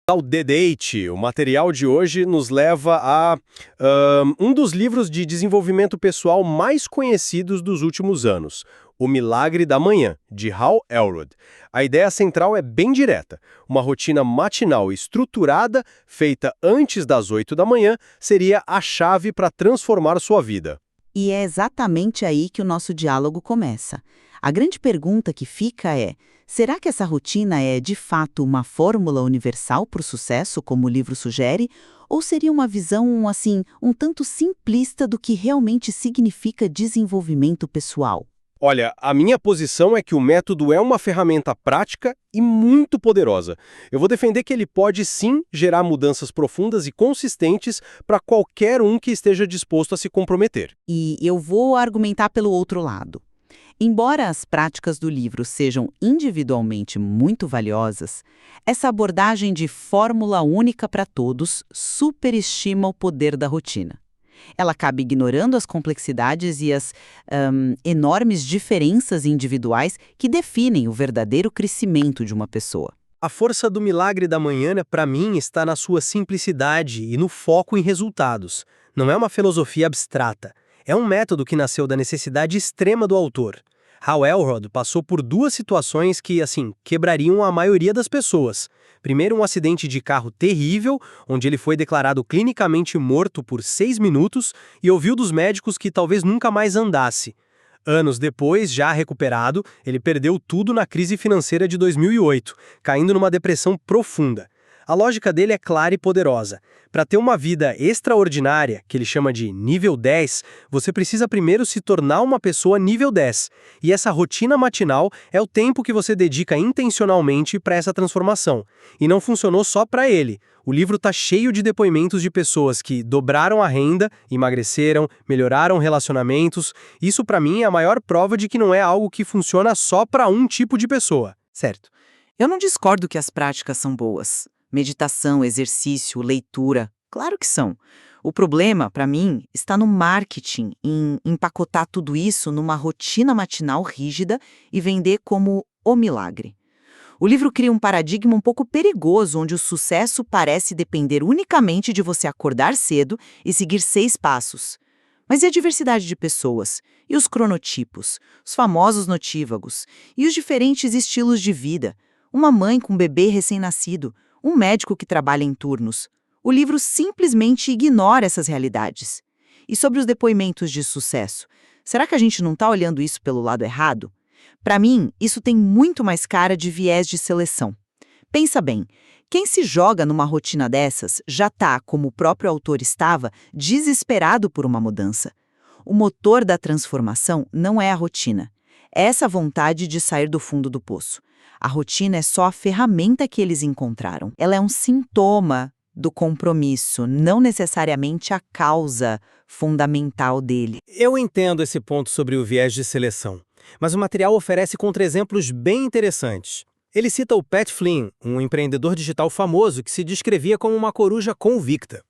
Ao The Date, o material de hoje nos leva a um dos livros de desenvolvimento pessoal mais conhecidos dos últimos anos, O Milagre da Manhã, de Hal Elrod. A ideia central é bem direta. Uma rotina matinal estruturada, feita antes das 8 da manhã, seria a chave para transformar sua vida. E é exatamente aí que o nosso diálogo começa. A grande pergunta que fica é: será que essa rotina é, de fato, uma fórmula universal para o sucesso, como o livro sugere? Ou seria uma visão, assim, um tanto simplista do que realmente significa desenvolvimento pessoal? Olha, a minha posição é que o método é uma ferramenta prática e muito poderosa. Eu vou defender que ele pode sim gerar mudanças profundas e consistentes para qualquer um que esteja disposto a se comprometer. E eu vou argumentar pelo outro lado. Embora as práticas do livro sejam individualmente muito valiosas, essa abordagem de fórmula única para todos superestima o poder da rotina. Ela acaba ignorando as complexidades e as enormes diferenças individuais que definem o verdadeiro crescimento de uma pessoa. A força do milagre da manhã, para mim, está na sua simplicidade e no foco em resultados. Não é uma filosofia abstrata. É um método que nasceu da necessidade extrema do autor. Hal Elrod passou por duas situações que, quebrariam a maioria das pessoas. Primeiro, um acidente de carro terrível, onde ele foi declarado clinicamente morto por 6 minutos e ouviu dos médicos que talvez nunca mais andasse. Anos depois, já recuperado, ele perdeu tudo na crise financeira de 2008, caindo numa depressão profunda. A lógica dele é clara e poderosa. Para ter uma vida extraordinária, que ele chama de nível 10, você precisa primeiro se tornar uma pessoa nível 10. E essa rotina matinal é o tempo que você dedica intencionalmente para essa transformação. E não funcionou só para ele. O livro está cheio de depoimentos de pessoas que dobraram a renda, emagreceram, melhoraram relacionamentos. Isso, para mim, é a maior prova de que não é algo que funciona só para um tipo de pessoa. Certo. Eu não discordo que as práticas são boas. Meditação, exercício, leitura, claro que são. O problema, para mim, está no marketing, em empacotar tudo isso numa rotina matinal rígida e vender como o milagre. O livro cria um paradigma um pouco perigoso, onde o sucesso parece depender unicamente de você acordar cedo e seguir 6 passos. Mas e a diversidade de pessoas? E os cronotipos? Os famosos notívagos? E os diferentes estilos de vida? Uma mãe com um bebê recém-nascido? Um médico que trabalha em turnos. O livro simplesmente ignora essas realidades. E sobre os depoimentos de sucesso, será que a gente não está olhando isso pelo lado errado? Para mim, isso tem muito mais cara de viés de seleção. Pensa bem, quem se joga numa rotina dessas já está, como o próprio autor estava, desesperado por uma mudança. O motor da transformação não é a rotina. É essa vontade de sair do fundo do poço. A rotina é só a ferramenta que eles encontraram. Ela é um sintoma do compromisso, não necessariamente a causa fundamental dele. Eu entendo esse ponto sobre o viés de seleção, mas o material oferece contra-exemplos bem interessantes. Ele cita o Pat Flynn, um empreendedor digital famoso que se descrevia como uma coruja convicta.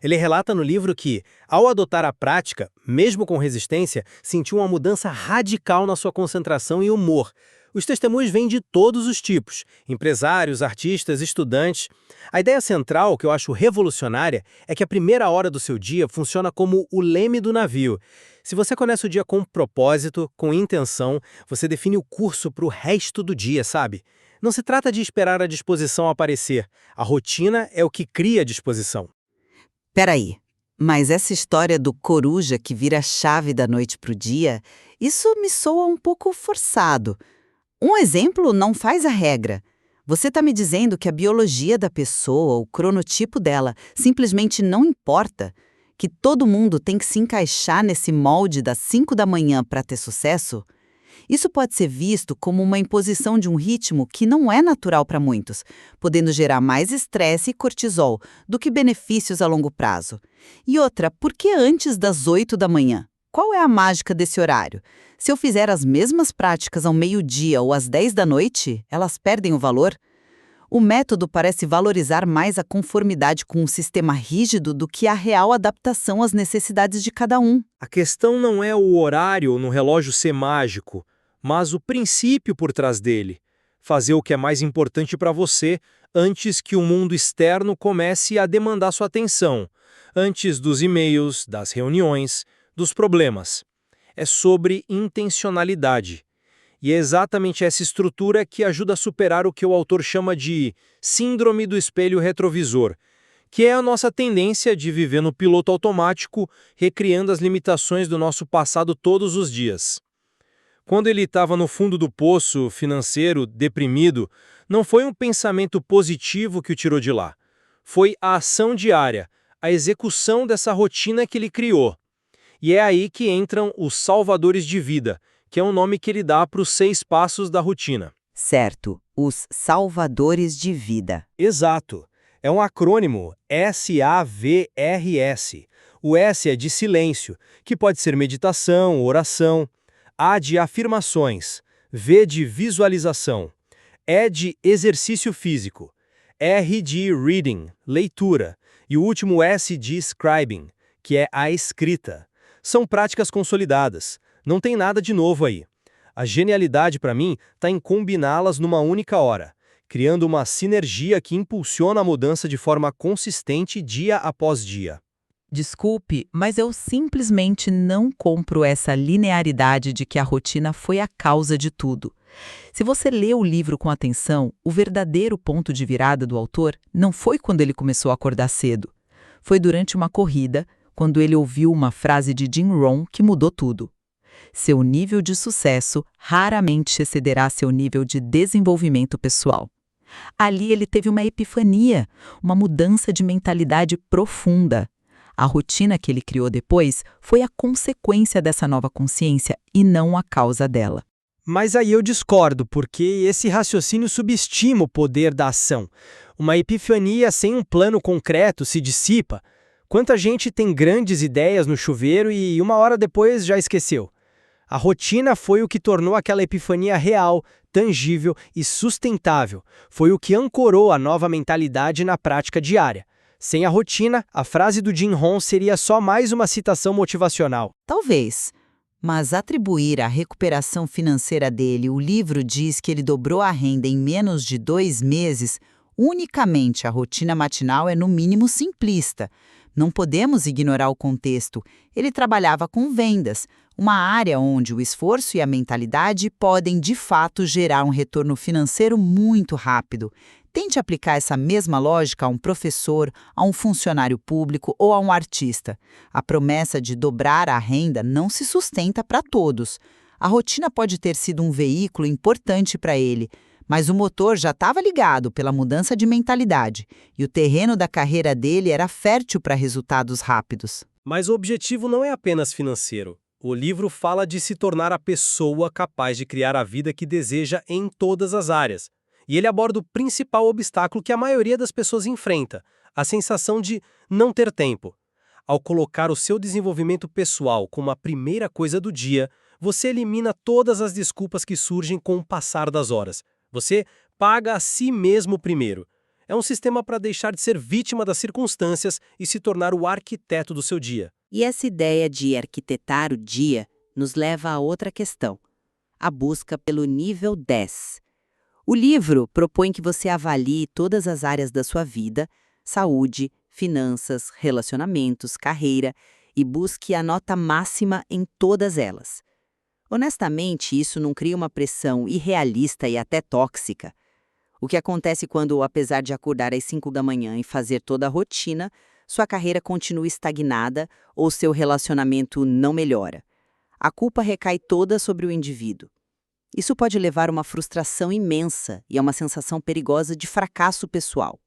Ele relata no livro que, ao adotar a prática, mesmo com resistência, sentiu uma mudança radical na sua concentração e humor. Os testemunhos vêm de todos os tipos, empresários, artistas, estudantes. A ideia central, que eu acho revolucionária, é que a primeira hora do seu dia funciona como o leme do navio. Se você começa o dia com propósito, com intenção, você define o curso para o resto do dia, sabe? Não se trata de esperar a disposição aparecer. A rotina é o que cria a disposição. Peraí, mas essa história do coruja que vira a chave da noite para o dia, isso me soa um pouco forçado. Um exemplo não faz a regra. Você está me dizendo que a biologia da pessoa, o cronotipo dela, simplesmente não importa? Que todo mundo tem que se encaixar nesse molde das 5 da manhã para ter sucesso? Isso pode ser visto como uma imposição de um ritmo que não é natural para muitos, podendo gerar mais estresse e cortisol do que benefícios a longo prazo. E outra, por que antes das 8 da manhã? Qual é a mágica desse horário? Se eu fizer as mesmas práticas ao meio-dia ou às 10 da noite, elas perdem o valor? O método parece valorizar mais a conformidade com um sistema rígido do que a real adaptação às necessidades de cada um. A questão não é o horário no relógio ser mágico, mas o princípio por trás dele. fazer o que é mais importante para você antes que o mundo externo comece a demandar sua atenção, antes dos e-mails, das reuniões, dos problemas. É sobre intencionalidade. E é exatamente essa estrutura que ajuda a superar o que o autor chama de síndrome do espelho retrovisor, que é a nossa tendência de viver no piloto automático, recriando as limitações do nosso passado todos os dias. Quando ele estava no fundo do poço financeiro, deprimido, não foi um pensamento positivo que o tirou de lá. Foi a ação diária, a execução dessa rotina que ele criou. E é aí que entram os salvadores de vida, que é o nome que ele dá para os 6 passos da rotina. Certo, os salvadores de vida. Exato. É um acrônimo, SAVRS. O S é de silêncio, que pode ser meditação, oração. A de afirmações. V de visualização. E de exercício físico. R de reading, leitura. E o último S de scribing, que é a escrita. São práticas consolidadas. Não tem nada de novo aí. A genialidade, para mim, está em combiná-las numa única hora, criando uma sinergia que impulsiona a mudança de forma consistente dia após dia. Desculpe, mas eu simplesmente não compro essa linearidade de que a rotina foi a causa de tudo. Se você lê o livro com atenção, o verdadeiro ponto de virada do autor não foi quando ele começou a acordar cedo. Foi durante uma corrida, quando ele ouviu uma frase de Jim Rohn que mudou tudo. Seu nível de sucesso raramente excederá seu nível de desenvolvimento pessoal. Ali ele teve uma epifania, uma mudança de mentalidade profunda. A rotina que ele criou depois foi a consequência dessa nova consciência e não a causa dela. Mas aí eu discordo, porque esse raciocínio subestima o poder da ação. Uma epifania sem um plano concreto se dissipa. Quanta gente tem grandes ideias no chuveiro e uma hora depois já esqueceu? A rotina foi o que tornou aquela epifania real, tangível e sustentável. Foi o que ancorou a nova mentalidade na prática diária. Sem a rotina, a frase do Jim Rohn seria só mais uma citação motivacional. Talvez, mas atribuir à recuperação financeira dele, o livro diz que ele dobrou a renda em menos de 2 meses, unicamente a rotina matinal é no mínimo simplista. Não podemos ignorar o contexto. Ele trabalhava com vendas, uma área onde o esforço e a mentalidade podem, de fato, gerar um retorno financeiro muito rápido. Tente aplicar essa mesma lógica a um professor, a um funcionário público ou a um artista. A promessa de dobrar a renda não se sustenta para todos. A rotina pode ter sido um veículo importante para ele, mas o motor já estava ligado pela mudança de mentalidade e o terreno da carreira dele era fértil para resultados rápidos. Mas o objetivo não é apenas financeiro. O livro fala de se tornar a pessoa capaz de criar a vida que deseja em todas as áreas. E ele aborda o principal obstáculo que a maioria das pessoas enfrenta, a sensação de não ter tempo. Ao colocar o seu desenvolvimento pessoal como a primeira coisa do dia, você elimina todas as desculpas que surgem com o passar das horas. Você paga a si mesmo primeiro. É um sistema para deixar de ser vítima das circunstâncias e se tornar o arquiteto do seu dia. E essa ideia de arquitetar o dia nos leva a outra questão, a busca pelo nível 10. O livro propõe que você avalie todas as áreas da sua vida, saúde, finanças, relacionamentos, carreira, e busque a nota máxima em todas elas. Honestamente, isso não cria uma pressão irrealista e até tóxica. O que acontece quando, apesar de acordar às 5 da manhã e fazer toda a rotina, sua carreira continua estagnada ou seu relacionamento não melhora? A culpa recai toda sobre o indivíduo. Isso pode levar a uma frustração imensa e a uma sensação perigosa de fracasso pessoal.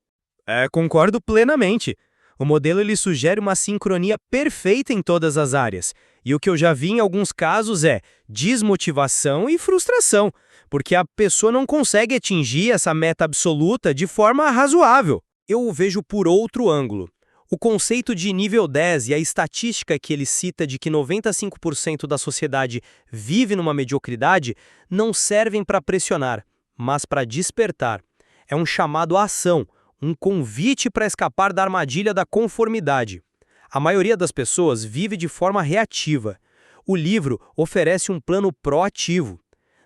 Concordo plenamente. O modelo ele sugere uma sincronia perfeita em todas as áreas. E o que eu já vi em alguns casos é desmotivação e frustração, porque a pessoa não consegue atingir essa meta absoluta de forma razoável. Eu o vejo por outro ângulo. O conceito de nível 10 e a estatística que ele cita de que 95% da sociedade vive numa mediocridade não servem para pressionar, mas para despertar. É um chamado à ação, um convite para escapar da armadilha da conformidade. A maioria das pessoas vive de forma reativa. O livro oferece um plano proativo.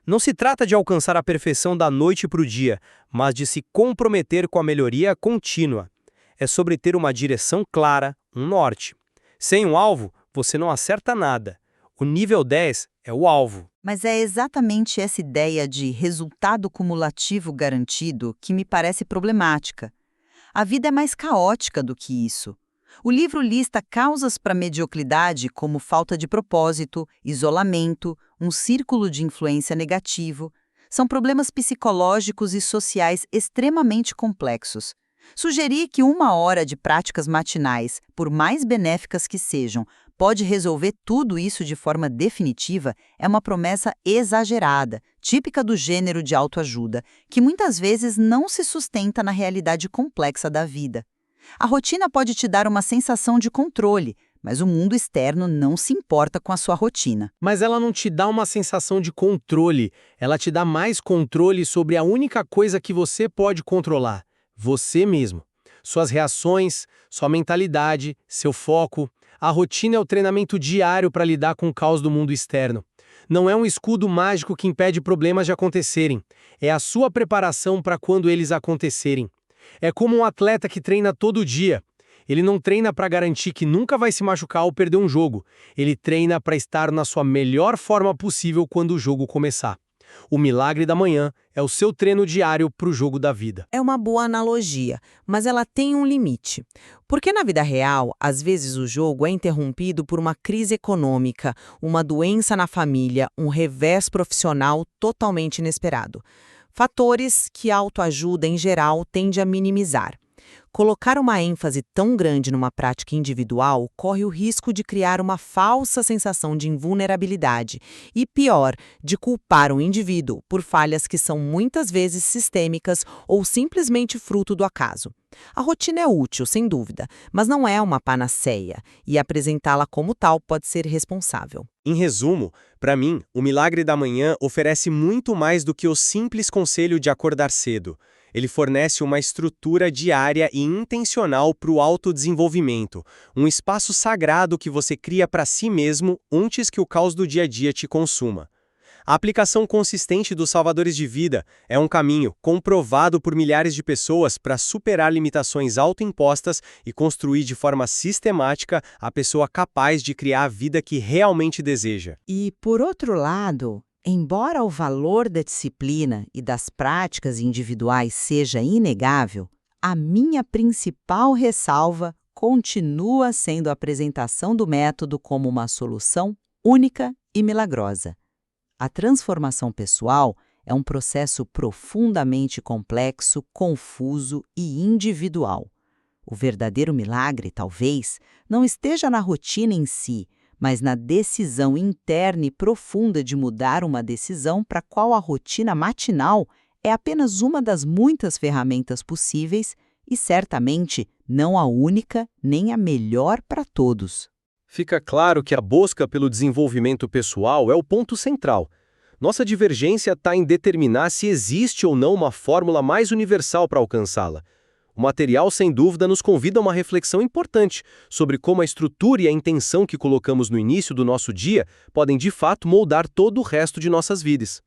Não se trata de alcançar a perfeição da noite para o dia, mas de se comprometer com a melhoria contínua. É sobre ter uma direção clara, um norte. Sem um alvo, você não acerta nada. O nível 10 é o alvo. Mas é exatamente essa ideia de resultado cumulativo garantido que me parece problemática. A vida é mais caótica do que isso. O livro lista causas para a mediocridade como falta de propósito, isolamento, um círculo de influência negativo. São problemas psicológicos e sociais extremamente complexos. Sugerir que 1 hora de práticas matinais, por mais benéficas que sejam, pode resolver tudo isso de forma definitiva é uma promessa exagerada, típica do gênero de autoajuda, que muitas vezes não se sustenta na realidade complexa da vida. A rotina pode te dar uma sensação de controle, mas o mundo externo não se importa com a sua rotina. Mas ela não te dá uma sensação de controle, ela te dá mais controle sobre a única coisa que você pode controlar, você mesmo. Suas reações, sua mentalidade, seu foco. A rotina é o treinamento diário para lidar com o caos do mundo externo. Não é um escudo mágico que impede problemas de acontecerem. É a sua preparação para quando eles acontecerem. É como um atleta que treina todo dia. Ele não treina para garantir que nunca vai se machucar ou perder um jogo. Ele treina para estar na sua melhor forma possível quando o jogo começar. O milagre da manhã é o seu treino diário para o jogo da vida. É uma boa analogia, mas ela tem um limite. Porque na vida real, às vezes o jogo é interrompido por uma crise econômica, uma doença na família, um revés profissional totalmente inesperado. Fatores que a autoajuda, em geral, tende a minimizar. Colocar uma ênfase tão grande numa prática individual corre o risco de criar uma falsa sensação de invulnerabilidade e, pior, de culpar o indivíduo por falhas que são muitas vezes sistêmicas ou simplesmente fruto do acaso. A rotina é útil, sem dúvida, mas não é uma panaceia, e apresentá-la como tal pode ser irresponsável. Em resumo, para mim, o milagre da manhã oferece muito mais do que o simples conselho de acordar cedo. Ele fornece uma estrutura diária e intencional para o autodesenvolvimento, um espaço sagrado que você cria para si mesmo antes que o caos do dia a dia te consuma. A aplicação consistente dos salvadores de vida é um caminho comprovado por milhares de pessoas para superar limitações autoimpostas e construir de forma sistemática a pessoa capaz de criar a vida que realmente deseja. E, por outro lado, embora o valor da disciplina e das práticas individuais seja inegável, a minha principal ressalva continua sendo a apresentação do método como uma solução única e milagrosa. A transformação pessoal é um processo profundamente complexo, confuso e individual. O verdadeiro milagre, talvez, não esteja na rotina em si, mas na decisão interna e profunda de mudar uma decisão para a qual a rotina matinal é apenas uma das muitas ferramentas possíveis e certamente não a única nem a melhor para todos. Fica claro que a busca pelo desenvolvimento pessoal é o ponto central. Nossa divergência está em determinar se existe ou não uma fórmula mais universal para alcançá-la. O material, sem dúvida, nos convida a uma reflexão importante sobre como a estrutura e a intenção que colocamos no início do nosso dia podem, de fato, moldar todo o resto de nossas vidas.